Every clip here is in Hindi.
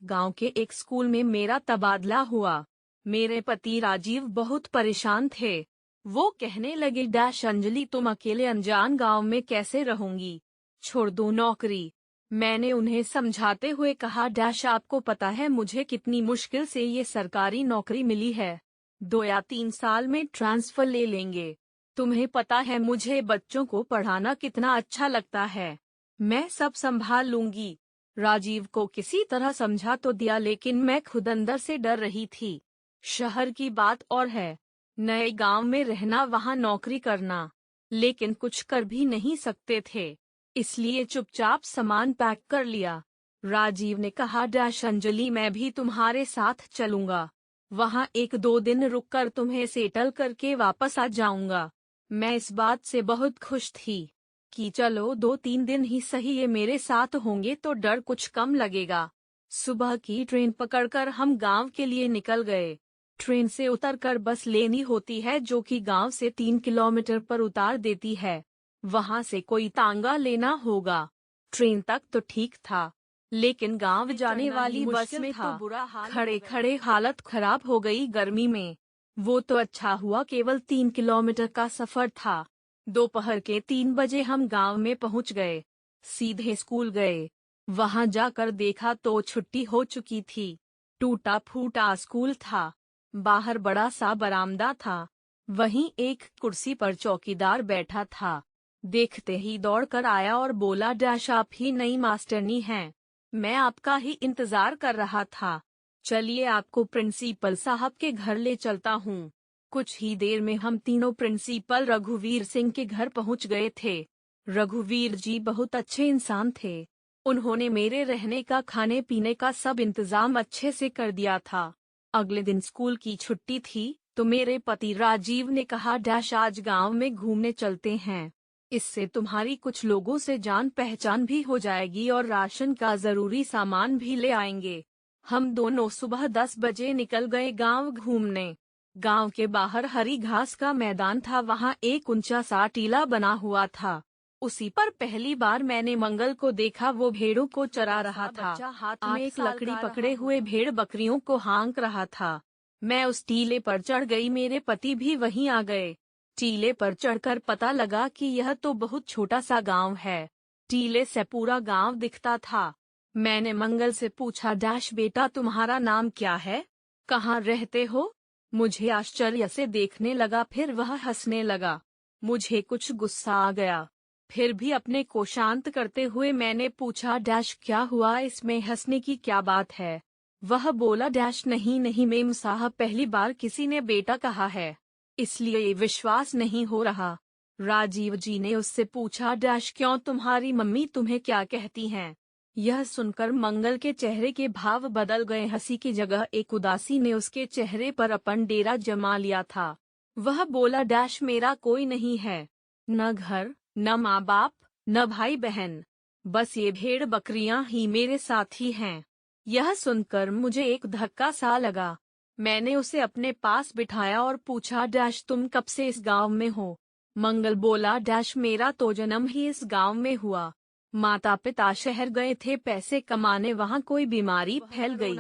गांव के एक स्कूल में मेरा तबादला हुआ। मेरे पति राजीव बहुत परेशान थे। वो कहने लगे, डैश अंजलि, तुम अकेले अनजान गांव में कैसे रहूंगी? छोड़ दो नौकरी। मैंने उन्हें समझाते हुए कहा, डैश आपको पता है मुझे कितनी मुश्किल से ये सरकारी नौकरी मिली है। 2 या 3 साल में ट्रांसफर ले लेंगे। तुम्हें पता है मुझे बच्चों को पढ़ाना कितना अच्छा लगता है। मैं सब संभाल लूंगी। राजीव को किसी तरह समझा तो दिया, लेकिन मैं खुद अंदर से डर रही थी। शहर की बात और है, नए गांव में रहना, वहां नौकरी करना, लेकिन कुछ कर भी नहीं सकते थे। इसलिए चुपचाप सामान पैक कर लिया। राजीव ने कहा, डैश अंजलि, मैं भी तुम्हारे साथ चलूंगा। वहां 1-2 दिन रुककर तुम्हें सेटल करके वापस आ जाऊंगा। मैं इस बात से बहुत खुश थी कि चलो 2-3 दिन ही सही ये मेरे साथ होंगे तो डर कुछ कम लगेगा। सुबह की ट्रेन पकड़कर हम गांव के लिए निकल गए। ट्रेन से उतरकर बस लेनी होती है, जो कि गांव से 3 किलोमीटर पर उतार देती है। वहां से कोई तांगा लेना होगा। ट्रेन तक तो ठीक था, लेकिन गांव जाने वाली बस में तो बुरा हाल, खड़े खड़े हालत खराब हो गई गर्मी में। वो तो अच्छा हुआ केवल 3 किलोमीटर का सफर था। दोपहर के 3 बजे हम गांव में पहुंच गए। सीधे स्कूल गए। वहां जाकर देखा तो छुट्टी हो चुकी थी। टूटा फूटा स्कूल था। बाहर बड़ा सा बरामदा था। वहीं एक कुर्सी पर चौकीदार बैठा था। देखते ही दौड़कर आया और बोला, डैश आप ही नई मास्टरनी हैं। मैं आपका ही इंतजार कर रहा था। चलिए आपको प्रिंसिपल साहब के घर ले चलता हूँ। कुछ ही देर में हम तीनों प्रिंसिपल रघुवीर सिंह के घर पहुँच गए थे। रघुवीर जी बहुत अच्छे इंसान थे। उन्होंने मेरे रहने का, खाने पीने का सब इंतजाम अच्छे से कर दिया था। अगले दिन स्कूल की छुट्टी थी तो मेरे पति राजीव ने कहा, डैश आज गांव में घूमने चलते हैं। इससे तुम्हारी कुछ लोगों से जान पहचान भी हो जाएगी और राशन का जरूरी सामान भी ले आएंगे। हम दोनों सुबह 10 बजे निकल गए गांव घूमने। गांव के बाहर हरी घास का मैदान था। वहां एक ऊंचा सा टीला बना हुआ था। उसी पर पहली बार मैंने मंगल को देखा। वो भेड़ों को चरा रहा था। हाथ में एक लकड़ी पकड़े हुए भेड़ बकरियों को हाँक रहा था। मैं उस टीले पर चढ़ गई। मेरे पति भी वहीं आ गए। टीले पर चढ़कर पता लगा कि यह तो बहुत छोटा सा गांव है। टीले से पूरा गांव दिखता था। मैंने मंगल से पूछा, डैश बेटा तुम्हारा नाम क्या है? कहाँ रहते हो? मुझे आश्चर्य से देखने लगा, फिर वह हंसने लगा। मुझे कुछ गुस्सा आ गया। फिर भी अपने को शांत करते हुए मैंने पूछा, डैश क्या हुआ, इसमें हंसने की क्या बात है? वह बोला, डैश नहीं नहीं मेम साहब, पहली बार किसी ने बेटा कहा है, इसलिए विश्वास नहीं हो रहा। राजीव जी ने उससे पूछा, डैश क्यों, तुम्हारी मम्मी तुम्हें क्या कहती हैं? यह सुनकर मंगल के चेहरे के भाव बदल गए। हंसी की जगह एक उदासी ने उसके चेहरे पर अपन डेरा जमा लिया था। वह बोला, डैश मेरा कोई नहीं है, न घर, न माँ बाप, न भाई बहन, बस ये भेड़ बकरियां ही मेरे साथी हैं। यह सुनकर मुझे एक धक्का सा लगा। मैंने उसे अपने पास बिठाया और पूछा, डैश तुम कब से इस गांव में हो? मंगल बोला, डैश मेरा तो जन्म ही इस गांव में हुआ। माता पिता शहर गए थे पैसे कमाने, वहाँ कोई बीमारी फैल गई,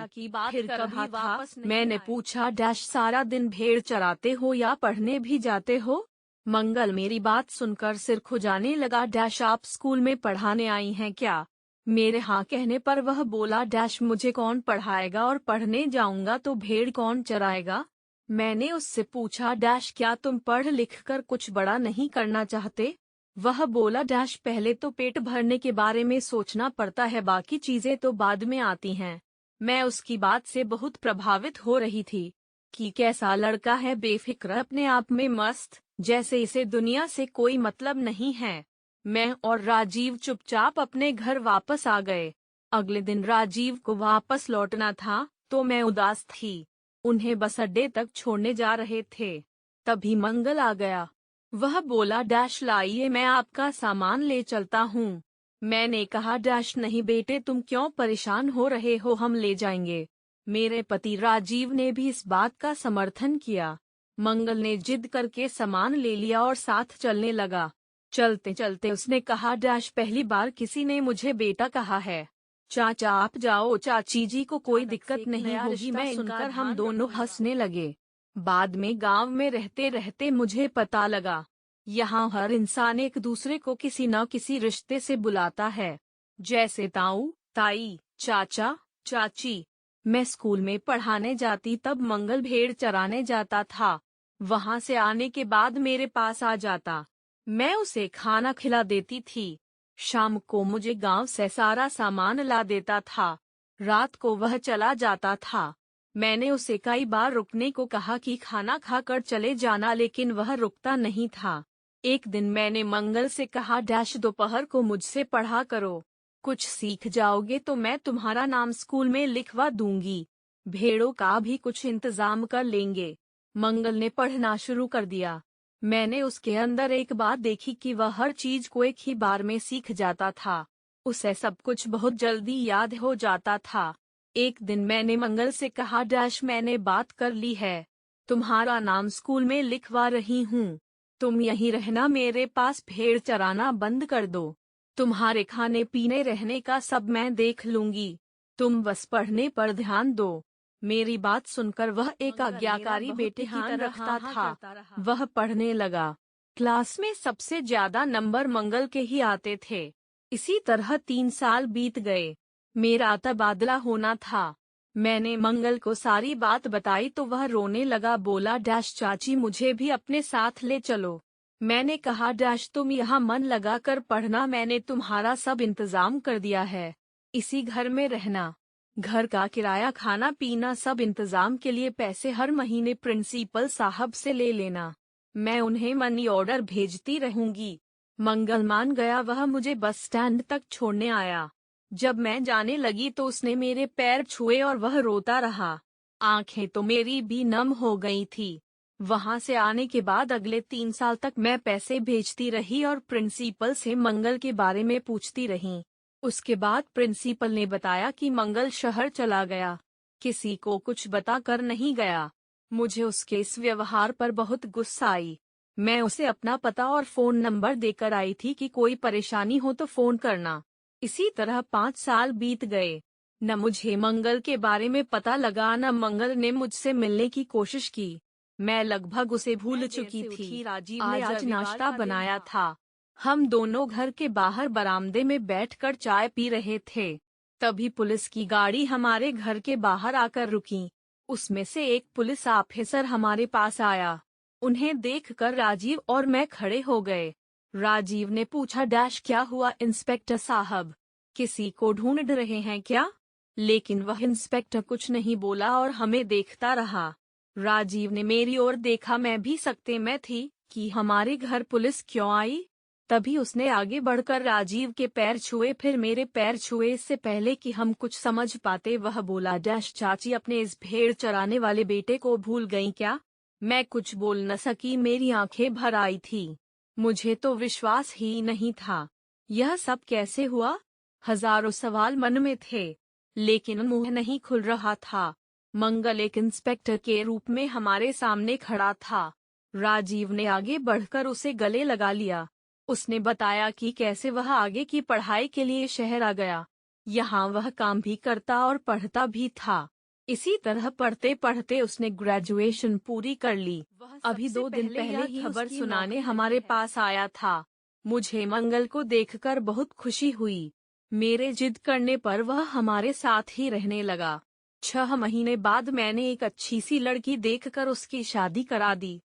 फिर कभी वापस नहीं। मैंने पूछा, डैश सारा दिन भेड़ चराते हो या पढ़ने भी जाते हो? मंगल मेरी बात सुनकर सिर खुजाने लगा। डैश आप स्कूल में पढ़ाने आई हैं क्या? मेरे हाँ कहने पर वह बोला, डैश मुझे कौन पढ़ाएगा और पढ़ने जाऊंगा तो भेड़ कौन चराएगा? मैंने उससे पूछा, डैश क्या तुम पढ़ लिख कर कुछ बड़ा नहीं करना चाहते? वह बोला, डैश पहले तो पेट भरने के बारे में सोचना पड़ता है, बाकी चीजें तो बाद में आती हैं। मैं उसकी बात से बहुत प्रभावित हो रही थी कि कैसा लड़का है, बेफिक्र, अपने आप में मस्त, जैसे इसे दुनिया से कोई मतलब नहीं है। मैं और राजीव चुपचाप अपने घर वापस आ गए। अगले दिन राजीव को वापस लौटना था तो मैं उदास थी। उन्हें बस अड्डे तक छोड़ने जा रहे थे, तभी मंगल आ गया। वह बोला, डैश लाइए मैं आपका सामान ले चलता हूँ। मैंने कहा, डैश नहीं बेटे, तुम क्यों परेशान हो रहे हो, हम ले जाएंगे। मेरे पति राजीव ने भी इस बात का समर्थन किया। मंगल ने जिद करके सामान ले लिया और साथ चलने लगा। चलते चलते उसने कहा, डैश पहली बार किसी ने मुझे बेटा कहा है। चाचा आप जाओ, चाची जी को कोई दिक्कत नहीं होगी। मैं सुनकर हम दोनों हंसने लगे। बाद में गांव में रहते रहते मुझे पता लगा, यहाँ हर इंसान एक दूसरे को किसी न किसी रिश्ते से बुलाता है, जैसे ताऊ ताई, चाचा चाची। मैं स्कूल में पढ़ाने जाती तब मंगल भेड़ चराने जाता था। वहां से आने के बाद मेरे पास आ जाता। मैं उसे खाना खिला देती थी। शाम को मुझे गांव से सारा सामान ला देता था। रात को वह चला जाता था। मैंने उसे कई बार रुकने को कहा कि खाना खाकर चले जाना, लेकिन वह रुकता नहीं था। एक दिन मैंने मंगल से कहा, दोपहर को मुझसे पढ़ा करो, कुछ सीख जाओगे तो मैं तुम्हारा नाम स्कूल में लिखवा दूंगी। भेड़ों का भी कुछ इंतजाम कर लेंगे। मंगल ने पढ़ना शुरू कर दिया। मैंने उसके अंदर एक बात देखी कि वह हर चीज को एक ही बार में सीख जाता था। उसे सब कुछ बहुत जल्दी याद हो जाता था। एक दिन मैंने मंगल से कहा, मैंने बात कर ली है, तुम्हारा नाम स्कूल में लिखवा रही हूँ। तुम यहीं रहना, मेरे पास भेड़ चराना बंद कर दो। तुम्हारे खाने पीने रहने का सब मैं देख लूंगी। तुम बस पढ़ने पर ध्यान दो। मेरी बात सुनकर वह एक आज्ञाकारी बेटे की तरह रखता था। वह पढ़ने लगा। क्लास में सबसे ज्यादा नंबर मंगल के ही आते थे। इसी तरह 3 साल बीत गए। मेरा तबादला होना था। मैंने मंगल को सारी बात बताई तो वह रोने लगा। बोला, चाची मुझे भी अपने साथ ले चलो। मैंने कहा, तुम यहाँ मन लगा कर पढ़ना, मैंने तुम्हारा सब इंतजाम कर दिया है। इसी घर में रहना। घर का किराया, खाना पीना, सब इंतजाम के लिए पैसे हर महीने प्रिंसिपल साहब से ले लेना। मैं उन्हें मनी ऑर्डर भेजती रहूंगी। मंगल मान गया। वह मुझे बस स्टैंड तक छोड़ने आया। जब मैं जाने लगी तो उसने मेरे पैर छुए और वह रोता रहा। आंखें तो मेरी भी नम हो गई थी। वहां से आने के बाद अगले 3 साल तक मैं पैसे भेजती रही और प्रिंसिपल से मंगल के बारे में पूछती रही। उसके बाद प्रिंसिपल ने बताया कि मंगल शहर चला गया। किसी को कुछ बता कर नहीं गया। मुझे उसके इस व्यवहार पर बहुत गुस्सा आई। मैं उसे अपना पता और फोन नंबर देकर आई थी कि कोई परेशानी हो तो फोन करना। इसी तरह 5 साल बीत गए। न मुझे मंगल के बारे में पता लगा, न मंगल ने मुझसे मिलने की कोशिश की। मैं लगभग उसे भूल चुकी थी। राजीव ने आज नाश्ता बनाया था। हम दोनों घर के बाहर बरामदे में बैठकर चाय पी रहे थे। तभी पुलिस की गाड़ी हमारे घर के बाहर आकर रुकी। उसमें से एक पुलिस ऑफिसर हमारे पास आया। उन्हें देखकर राजीव और मैं खड़े हो गए। राजीव ने पूछा, क्या हुआ इंस्पेक्टर साहब, किसी को ढूंढ रहे हैं क्या? लेकिन वह इंस्पेक्टर कुछ नहीं बोला और हमें देखता रहा। राजीव ने मेरी ओर देखा। मैं भी सकते में थी कि हमारे घर पुलिस क्यों आई। तभी उसने आगे बढ़कर राजीव के पैर छुए, फिर मेरे पैर छुए। इससे पहले कि हम कुछ समझ पाते वह बोला, चाची अपने इस भेड़ चराने वाले बेटे को भूल गई क्या? मैं कुछ बोल न सकी, मेरी आंखें भर आई थी। मुझे तो विश्वास ही नहीं था। यह सब कैसे हुआ? हजारों सवाल मन में थे, लेकिन मुंह नहीं खुल रहा था। मंगल एक इंस्पेक्टर के रूप में हमारे सामने खड़ा था। राजीव ने आगे बढ़कर उसे गले लगा लिया। उसने बताया कि कैसे वह आगे की पढ़ाई के लिए शहर आ गया। यहाँ वह काम भी करता और पढ़ता भी था। इसी तरह पढ़ते पढ़ते उसने ग्रेजुएशन पूरी कर ली। अभी 2 दिन पहले ही खबर सुनाने हमारे पास आया था। मुझे मंगल को देखकर बहुत खुशी हुई। मेरे जिद करने पर वह हमारे साथ ही रहने लगा। 6 महीने बाद मैंने एक अच्छी सी लड़की देखकर उसकी शादी करा दी।